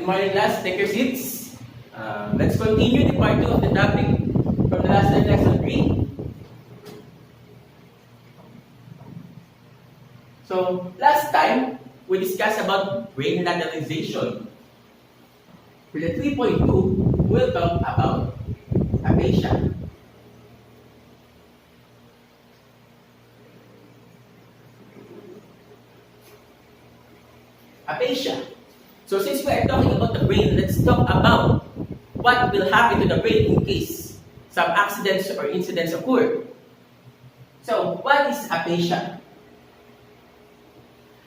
morning, class. Take your seats. Let's continue the part 2 of the topic from the last time, lesson 3. So, last time, we discussed about brain lateralization. For the 3.2, we'll talk about aphasia. Aphasia. So since we are talking about the brain, let's talk about what will happen to the brain in case some accidents or incidents occur. So what is aphasia?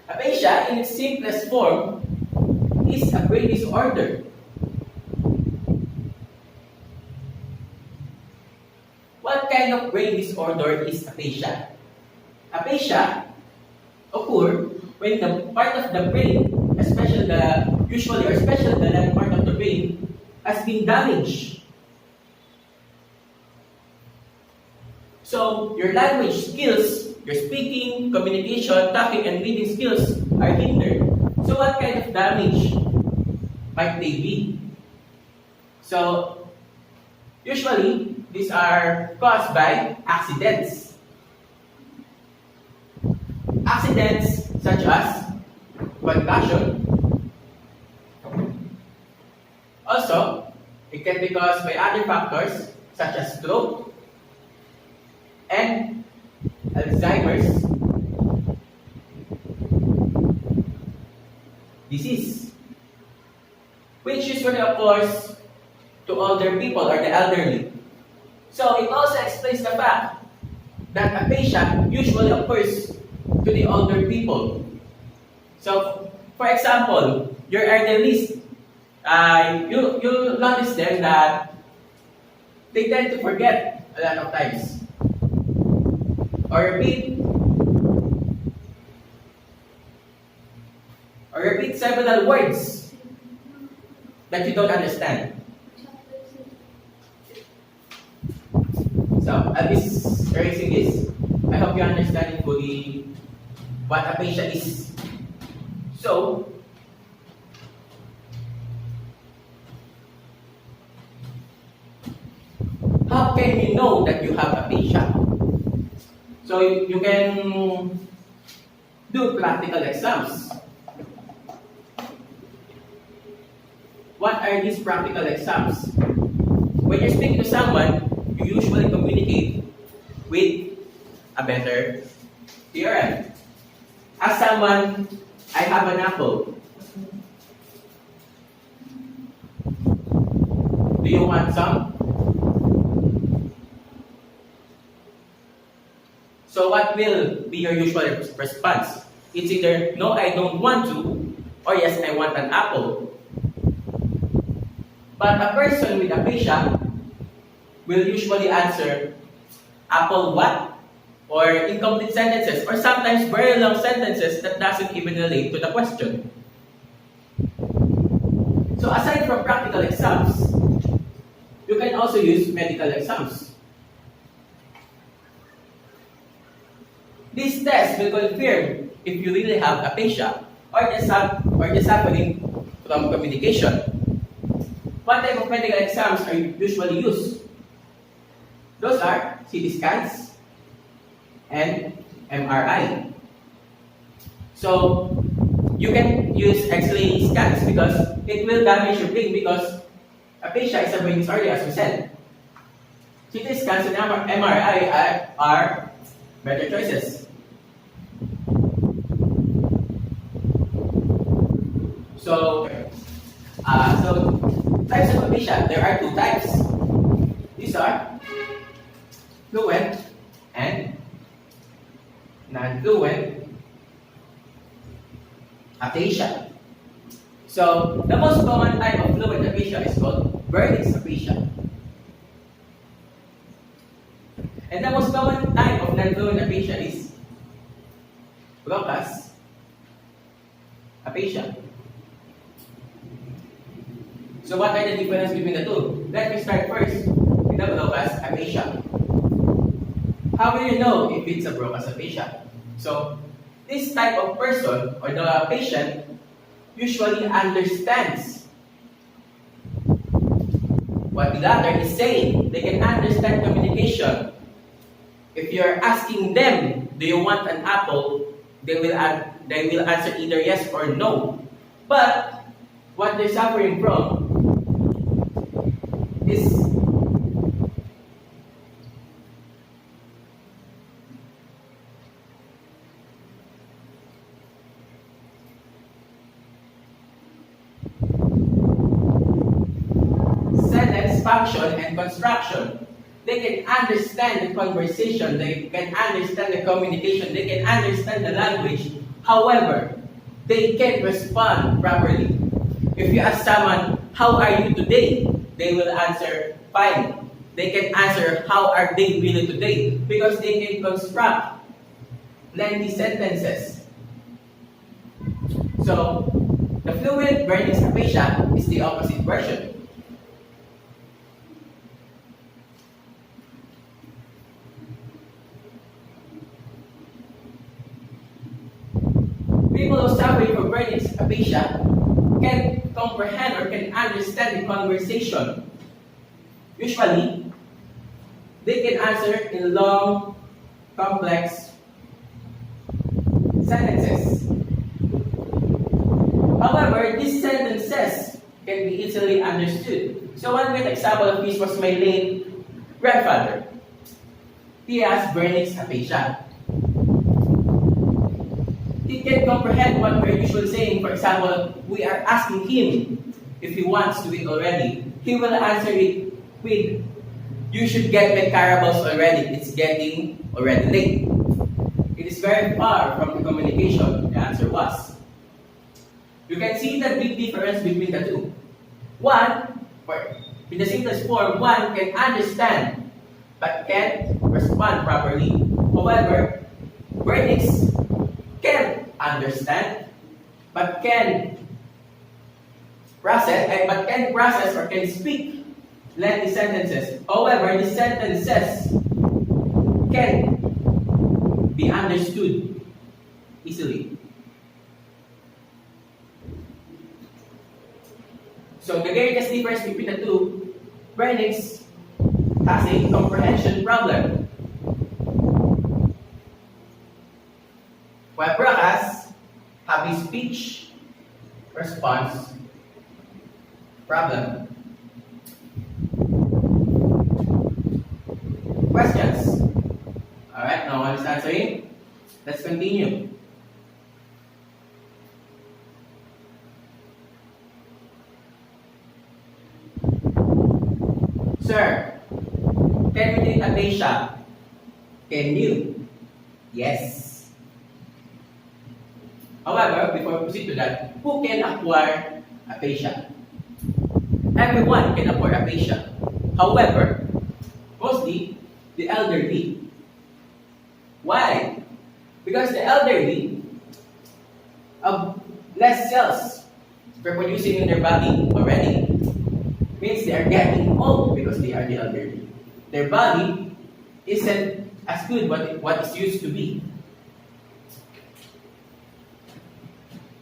Aphasia, in its simplest form, is a brain disorder. What kind of brain disorder is aphasia? Aphasia occurs when the part of the brain, especially the left part of the brain, has been damaged. So your language skills, your speaking, communication, talking, and reading skills are hindered. So what kind of damage might they be? So usually these are caused by accidents. Accidents such as concussion. Also, it can be caused by other factors such as stroke and Alzheimer's disease, which usually occurs to older people or the elderly. So it also explains the fact that aphasia usually occurs to the older people. So, for example, your elderlies, you'll notice them that they tend to forget a lot of times, or repeat several words that you don't understand. So, I'll be erasing this. I hope you understand fully what aphasia is. So, how can you know that you have aphasia? So, you can do practical exams. What are these practical exams? When you're speaking to someone, you usually communicate with a better theorem. Ask someone, I have an apple. Do you want some? So what will be your usual response? It's either, no, I don't want to, or yes, I want an apple. But a person with aphasia will usually answer, apple what? Or incomplete sentences, or sometimes very long sentences that doesn't even relate to the question. So aside from practical exams, you can also use medical exams. This test will confirm if you really have aphasia or just suffering from communication. What type of medical exams are usually used? Those are CT scans and MRI. So you can use X-ray scans because it will damage your brain because aphasia is a brain disorder, as we said. CT scans and MRI are better choices. So types of aphasia, there are 2 types. These are fluent and non-fluent aphasia. So, the most common type of fluent aphasia is called Burdick's aphasia. And the most common type of non-fluent aphasia is Broca's aphasia. So, what are the differences between the two? Let me start first with the Broca's aphasia. How will you know if it's a Broca's aphasia? So, this type of person or the patient usually understands what the latter is saying. They can understand communication. If you're asking them, do you want an apple? They will answer either yes or no. But what they're suffering from is sentence function and construction. They can understand the conversation, they can understand the communication, they can understand the language. However, they can't respond properly. If you ask someone, how are you today? They will answer, fine. They can answer, how are they really today? Because they can construct lengthy sentences. So, the fluent Bernese aphasia is the opposite version. People who suffer from Bernese aphasia can comprehend or can understand the conversation. Usually, they can answer in long, complex sentences. However, these sentences can be easily understood. So one great example of this was my late grandfather. He has Bernese aphasia. He can comprehend what we're usually saying. For example, we are asking him if he wants to eat already. He will answer it with, you should get the carables already. It's getting already late. It is very far from the communication, the answer was. You can see the big difference between the two. One, in the simplest form, one can understand but can't respond properly. However, Bernese can understand but can process or can speak lengthy sentences. However, the sentences can be understood easily. So the greatest difference between the two, Bernese has a comprehension problem, while Bracas have a speech response problem. Questions? Alright, no one is answering. Let's continue. Sir, can we treat aphasia? Can you? Yes. However, before we proceed to that, who can acquire aphasia? Everyone can acquire aphasia. However, mostly the elderly. Why? Because the elderly have less cells reproducing in their body already. Means they are getting old because they are the elderly. Their body isn't as good what it used to be.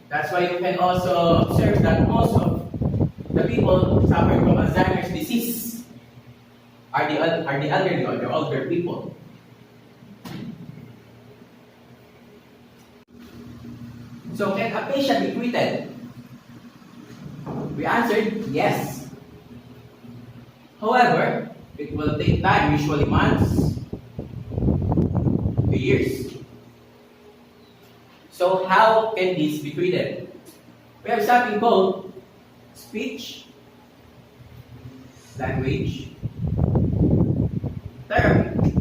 That's why you can also observe that most of the people suffering from Alzheimer's disease are the elderly or the older people. So can aphasia be treated? We answered yes. However, it will take time, usually months to years. So how can this be treated? We have something called speech language therapy.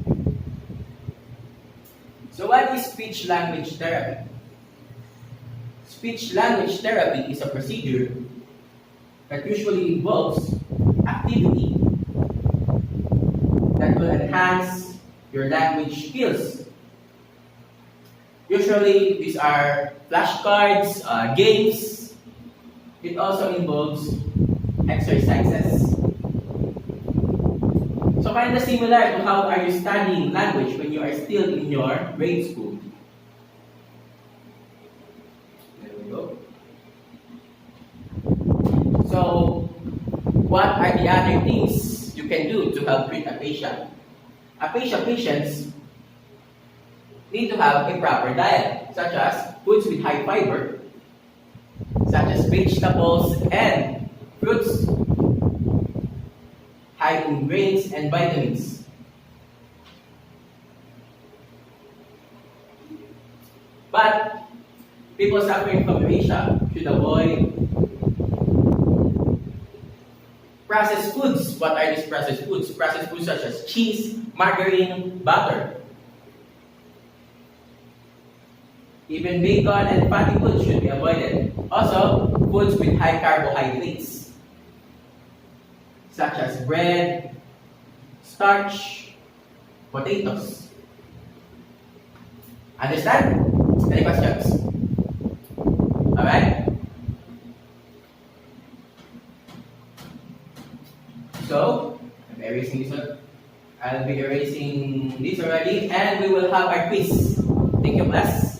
So what is speech language therapy? Speech language therapy is a procedure that usually involves activity that will enhance your language skills. Usually, these are flashcards, games. It also involves exercises. So kind of similar to how are you studying language when you are still in your grade school. There we go. So, what are the other things can do to help treat aphasia? Aphasia patients need to have a proper diet, such as foods with high fiber, such as vegetables and fruits, high in grains and vitamins. But people suffering from aphasia should avoid processed foods. What are these processed foods? Processed foods such as cheese, margarine, butter. Even bacon and fatty foods should be avoided. Also, foods with high carbohydrates, such as bread, starch, potatoes. Understand? Any questions? Alright? So, I'm erasing this one. I'll be erasing this already, and we will have our quiz. Thank you, class.